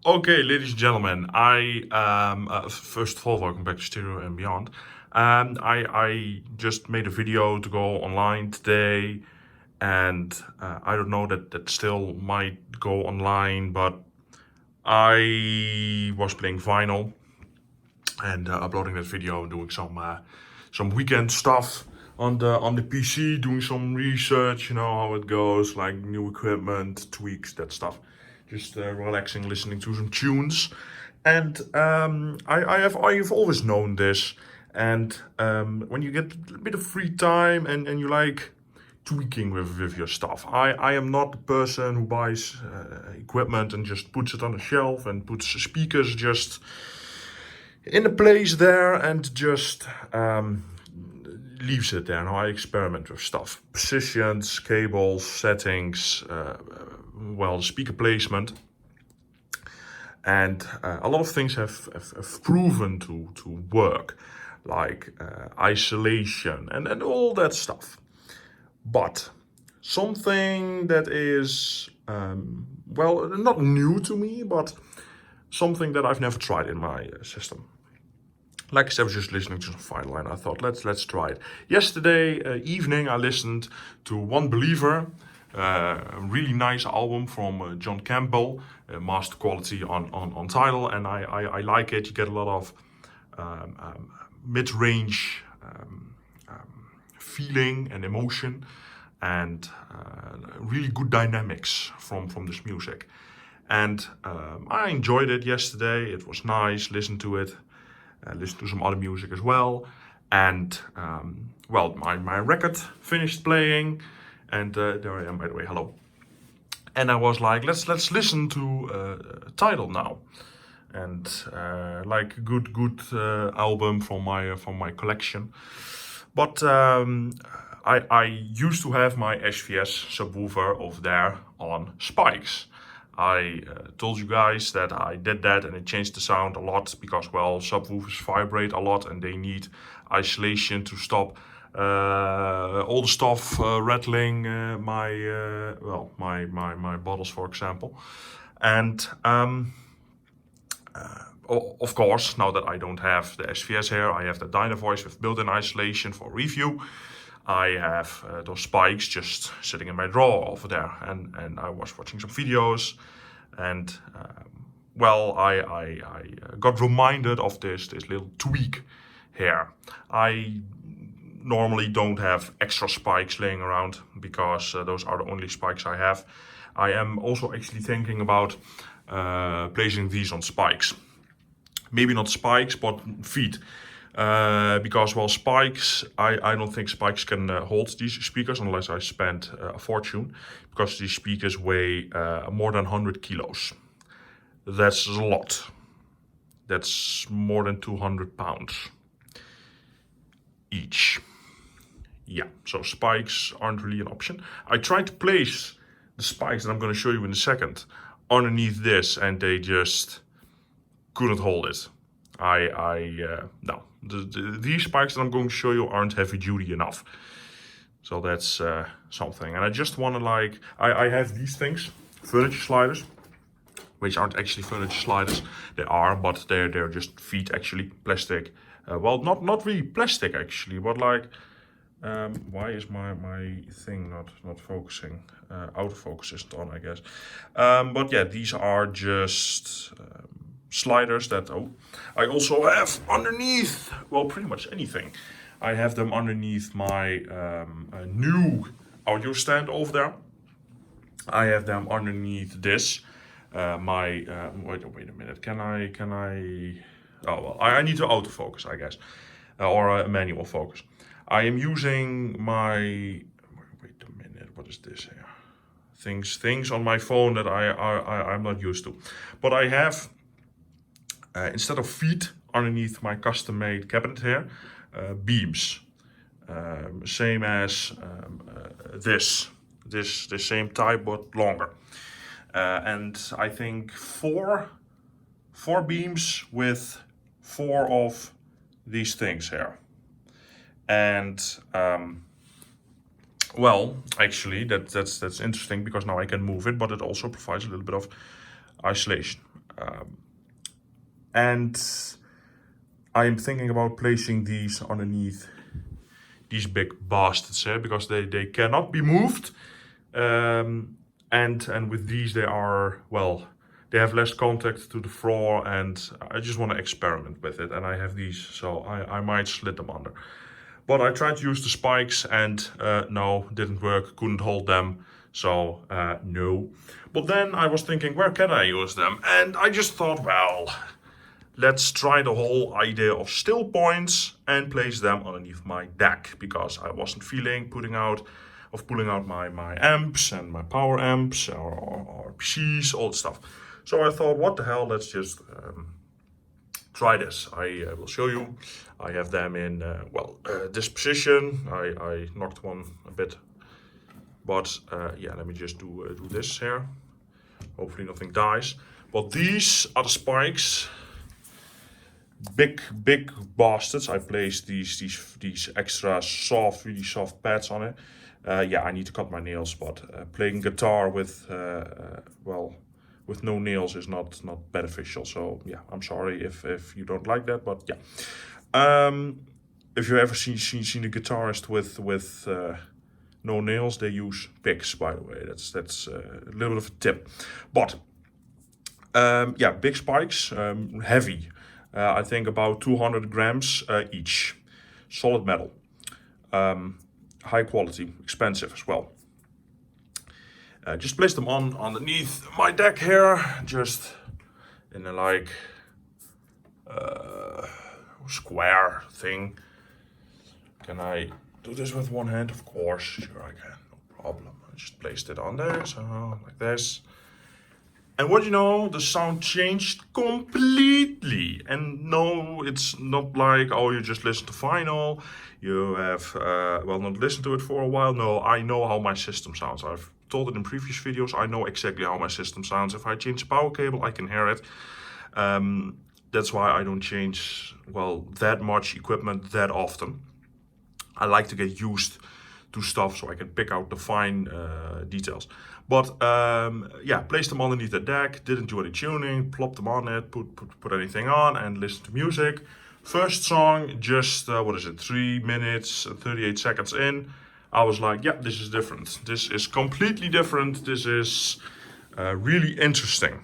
Okay, ladies and gentlemen, first of all, welcome back to Stereo and Beyond. I just made a video to go online today, and I don't know that still might go online, but I was playing vinyl and uploading that video, doing some weekend stuff on the PC, doing some research, how it goes, like new equipment, tweaks, that stuff. Just relaxing, listening to some tunes, and I've always known this. And when you get a bit of free time and you like tweaking with your stuff. I am not the person who buys equipment and just puts it on a shelf and puts speakers just in a place there and just leaves it there. Now I experiment with stuff, positions, cables, settings, the speaker placement, and a lot of things have proven to work, like isolation and all that stuff. But something that is not new to me, but something that I've never tried in my system. Like I said, I was just listening to some vinyl and I thought, let's try it. Yesterday evening, I listened to One Believer, a really nice album from John Campbell, master quality on Tidal, and I like it. You get a lot of mid-range feeling and emotion, and really good dynamics from this music. And I enjoyed it yesterday. It was nice. Listen to it. Listen to some other music as well. And my record finished playing, and there I am, by the way. Hello. And I was like, let's listen to Tidal now, and like a good album from my collection. But I used to have my SVS subwoofer over there on spikes. I told you guys that I did that and it changed the sound a lot because, subwoofers vibrate a lot and they need isolation to stop all the stuff rattling my bottles, for example. And of course, now that I don't have the SVS here, I have the Dynavoice with built-in isolation for review. I have those spikes just sitting in my drawer over there, and I was watching some videos, and I got reminded of this little tweak here. I normally don't have extra spikes laying around because those are the only spikes I have. I am also actually thinking about placing these on spikes. Maybe not spikes, but feet. Because spikes, I don't think spikes can hold these speakers unless I spend a fortune, because these speakers weigh more than 100 kilos. That's a lot. That's more than 200 pounds each. Yeah, so spikes aren't really an option. I tried to place the spikes that I'm going to show you in a second underneath this, and they just couldn't hold it. No, these spikes that I'm going to show you aren't heavy duty enough. So that's something. And I just want to I have these things, furniture sliders, which aren't actually furniture sliders. They are, but they're just feet, actually, plastic. Not really plastic actually, but why is my thing not focusing? Autofocus isn't on, I guess. But yeah, these are just sliders that I also have underneath, pretty much anything. I have them underneath my new audio stand over there. I have them underneath this. Wait a minute. Can I? I need to autofocus, I guess, or a manual focus. I am using my. Wait a minute. What is this here? Things on my phone that I'm not used to, but I have. Instead of feet underneath my custom-made cabinet here, beams, same as this same type but longer, and I think four beams with 4 of these things here, and actually that's interesting because now I can move it, but it also provides a little bit of isolation. And I'm thinking about placing these underneath these big bastards here, because they cannot be moved. And with these they are, well, they have less contact to the floor, and I just want to experiment with it. And I have these, so I might slid them under. But I tried to use the spikes, and no, didn't work, couldn't hold them, so no. But then I was thinking, where can I use them? And I just thought, well, let's try the whole idea of still points and place them underneath my deck, because I wasn't feeling pulling out my amps and my power amps or PCs, all that stuff. So I thought, what the hell, let's just try this. I will show you. I have them in, this position. I knocked one a bit, but yeah, let me just do this here. Hopefully nothing dies. But these are the spikes. Big bastards. I placed these extra soft, really soft pads on it. Yeah, I need to cut my nails, but playing guitar with with no nails is not beneficial. So yeah, I'm sorry if you don't like that, but yeah. If you ever seen a guitarist with no nails, they use picks. By the way, that's a little bit of a tip. But yeah, big spikes, heavy. I think about 200 grams each. Solid metal. High quality, expensive as well. Just place them on underneath my deck here, just in a like square thing. Can I do this with one hand? Of course, sure I can, no problem. I just placed it on there, so like this. And what you know, the sound changed completely. And no, it's not like, oh, you just listen to vinyl, you have, not listened to it for a while. No, I know how my system sounds. I've told it in previous videos, I know exactly how my system sounds. If I change the power cable, I can hear it. That's why I don't change, that much equipment that often. I like to get used to stuff so I can pick out the fine details. But yeah, placed them underneath the deck, didn't do any tuning, plopped them on it, put anything on and listen to music. First song, just, 3 minutes, 38 seconds in. I was like, yeah, this is different. This is completely different. This is really interesting.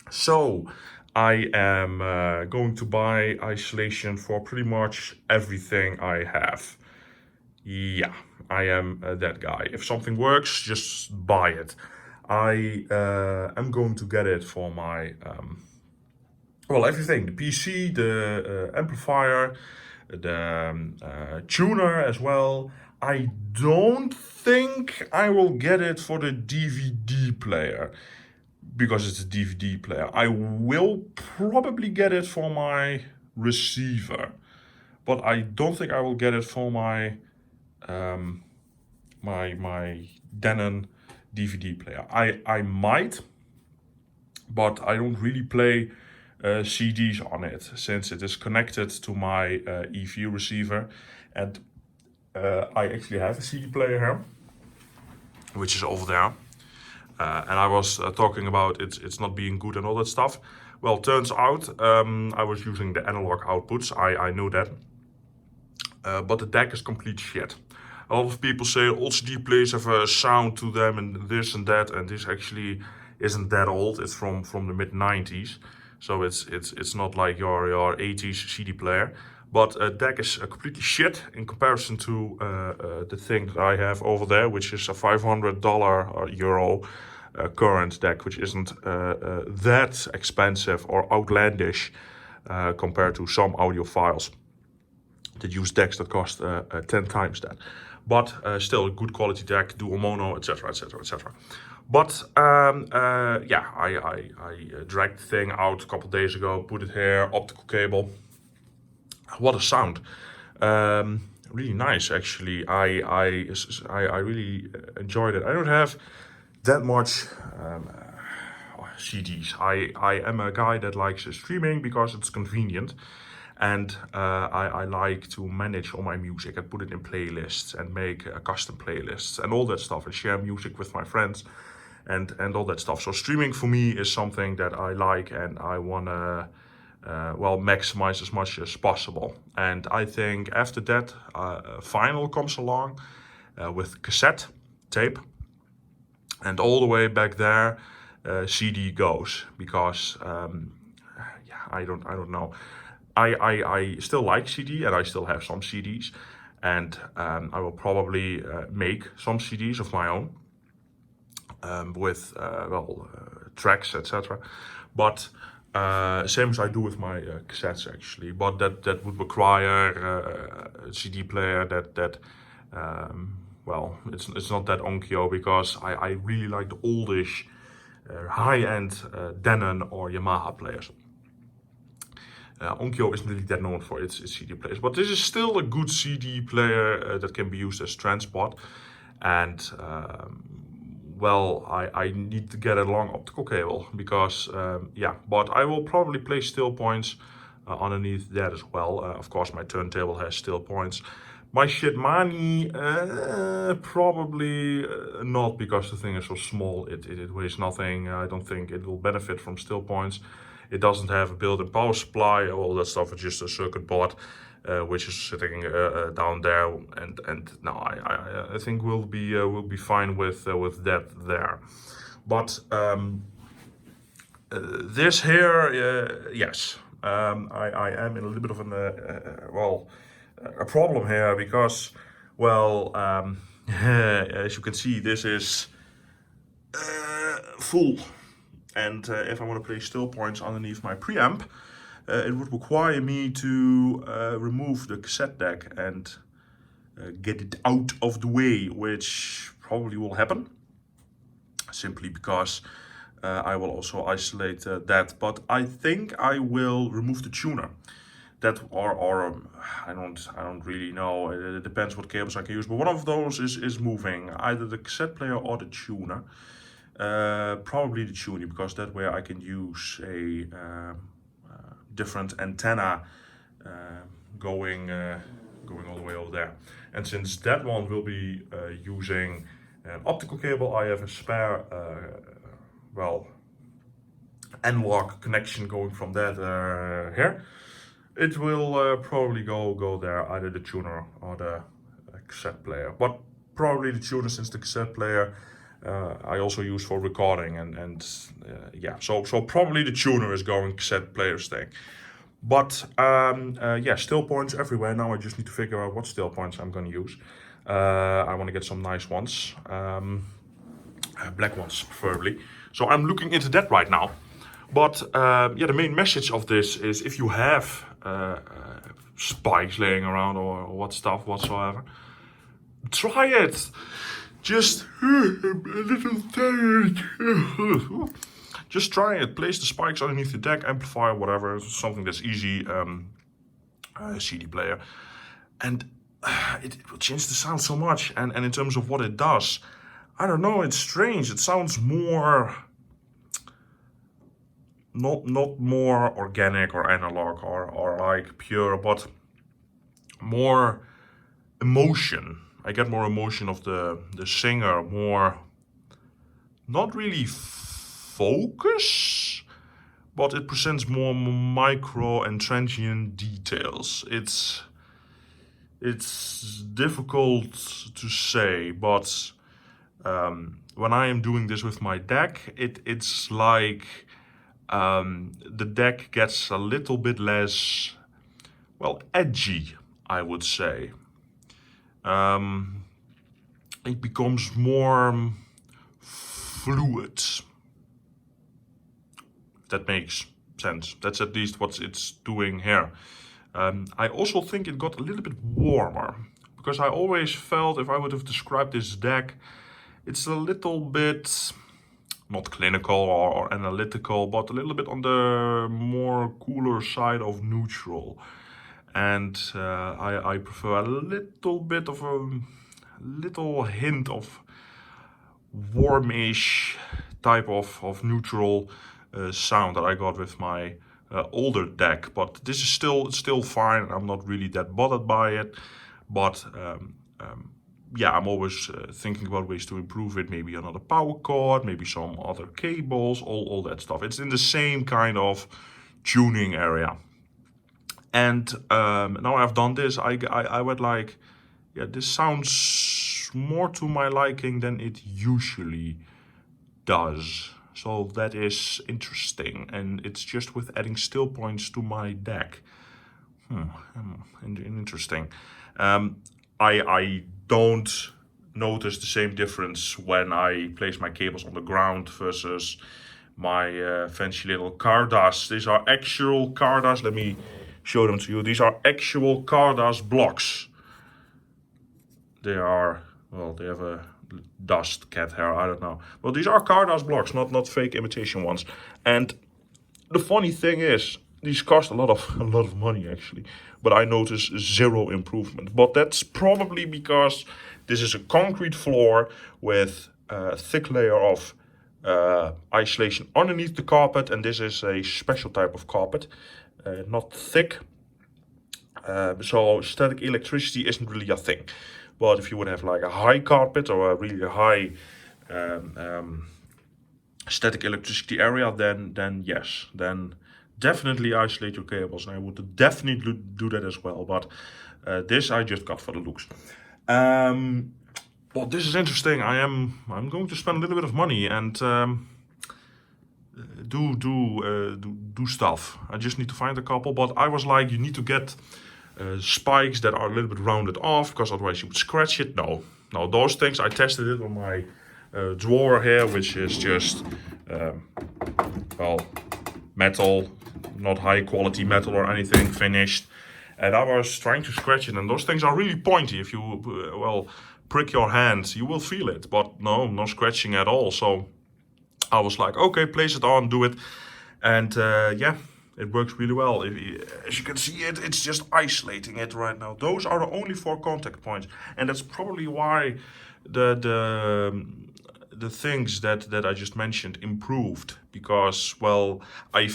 So I am going to buy isolation for pretty much everything I have. Yeah, I am that guy. If something works, just buy it. I am going to get it for my, everything. The PC, the amplifier, the tuner as well. I don't think I will get it for the DVD player, because it's a DVD player. I will probably get it for my receiver, but I don't think I will get it for my my Denon DVD player. I might, but I don't really play CDs on it, since it is connected to my EV receiver, and I actually have a CD player here, which is over there. And I was talking about it's not being good and all that stuff. Well, turns out I was using the analog outputs. I knew that. But the deck is complete shit. A lot of people say old CD players have a sound to them and this and that, and this actually isn't that old. It's from the mid 90s, so it's not like your 80s CD player. But deck is completely shit in comparison to the thing that I have over there, which is a $500 or euro current deck, which isn't that expensive or outlandish compared to some audiophiles that use decks that cost 10 times that. But still a good quality deck, dual mono, etc, etc, etc. But yeah, I dragged the thing out a couple days ago, put it here, optical cable. What a sound! Really nice, actually. I really enjoyed it. I don't have that much CDs. I am a guy that likes streaming because it's convenient, and I like to manage all my music and put it in playlists and make custom playlists and all that stuff, and share music with my friends. and all that stuff. So streaming for me is something that I like, and I wanna maximize as much as possible. And I think after that, vinyl comes along with cassette tape, and all the way back there, CD goes, because I don't know. I still like CD, and I still have some CDs, and I will probably make some CDs of my own with tracks, etc. But same as I do with my cassettes, actually. But that would require a CD player that it's not that onkyo, because I really like the oldish high-end Denon or Yamaha players. Onkyo isn't really that known for its CD players, but this is still a good CD player that can be used as transport. And I need to get a long optical cable, because but I will probably place still points underneath that as well. Of course, my turntable has still points. My Shitmani, probably not, because the thing is so small. It weighs nothing. I don't think it will benefit from still points. It doesn't have a built-in power supply. All that stuff is just a circuit board, which is sitting down there. And no, I think we'll be fine with that there. But this here, yes, I am in a little bit of a problem here, because, as you can see, this is full. And if I want to place still points underneath my preamp, it would require me to remove the cassette deck and get it out of the way, which probably will happen, simply because I will also isolate that. But I think I will remove the tuner. That or I don't really know. It depends what cables I can use. But one of those is moving, either the cassette player or the tuner. Probably the tuner, because that way I can use a different antenna going all the way over there. And since that one will be using an optical cable, I have a spare analog connection going from that here. It will probably go there, either the tuner or the cassette player. But probably the tuner, since the cassette player I also use for recording, so probably the tuner is going, cassette player staying. But still points everywhere. Now I just need to figure out what still points I'm going to use. I want to get some nice ones, black ones preferably. So I'm looking into that right now. But the main message of this is, if you have spikes laying around or whatsoever, try it. Just I'm a little tired. Just try it. Place the spikes underneath the deck, amplifier, whatever, something that's easy. CD player, and it will change the sound so much. And in terms of what it does, I don't know. It's strange. It sounds more. Not more organic or analog or like pure, but more emotion. I get more emotion of the singer, more, not really focus, but it presents more micro and transient details. It's difficult to say, but when I am doing this with my deck, it's like the deck gets a little bit less, edgy, I would say. It becomes more fluid. That makes sense. That's at least what it's doing here. I also think it got a little bit warmer, because I always felt, if I would have described this deck, it's a little bit, not clinical or analytical, but a little bit on the more cooler side of neutral. And I prefer a little bit of a little hint of warmish type of neutral sound that I got with my older deck. But this is still fine. I'm not really that bothered by it. But yeah, I'm always thinking about ways to improve it. Maybe another power cord, maybe some other cables, all that stuff. It's in the same kind of tuning area. And now I've done this, I went like, yeah, this sounds more to my liking than it usually does. So that is interesting, and it's just with adding still points to my deck. Interesting. I don't notice the same difference when I place my cables on the ground versus my fancy little Cardas. These are actual Cardas. Let me show them to you. These are actual Cardas blocks. They are, well, they have a dust cat hair, I don't know. Well, these are Cardas blocks, not fake imitation ones. And the funny thing is, these cost a lot of money actually, but I notice zero improvement. But that's probably because this is a concrete floor with a thick layer of isolation underneath the carpet, and this is a special type of carpet, not thick. So static electricity isn't really a thing. But if you would have like a high carpet or a really high static electricity area, then yes, then definitely isolate your cables, and I would definitely do that as well. But this I just got for the looks. Well, this is interesting. I'm going to spend a little bit of money and do stuff. I just need to find a couple, but I was like, you need to get spikes that are a little bit rounded off, because otherwise you would scratch it. No, those things, I tested it on my drawer here, which is just well, metal, not high quality metal or anything, finished. And I was trying to scratch it, and those things are really pointy. If you well, prick your hand, you will feel it, but no scratching at all. So I was like, okay, place it on, do it. And yeah, it works really well. As you can see, it's just isolating it right now. Those are the only 4 contact points, and that's probably why the things that I just mentioned improved, because, well, I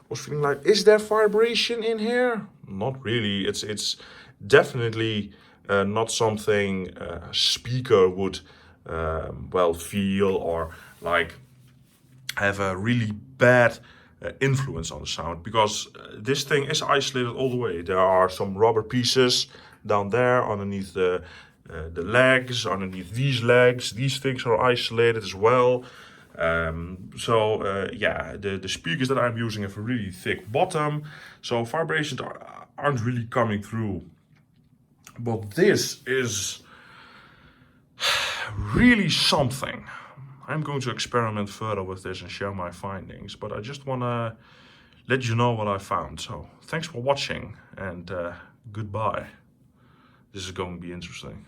was feeling like, is there vibration in here? Not really. It's definitely not something a speaker would well, feel or like have a really bad influence on the sound, because this thing is isolated all the way. There are some rubber pieces down there underneath the legs, underneath these legs. These things are isolated as well. Yeah, the speakers that I'm using have a really thick bottom, so vibrations aren't really coming through. But this is really something. I'm going to experiment further with this and share my findings, but I just want to let you know what I found. So thanks for watching, and goodbye. This is going to be interesting.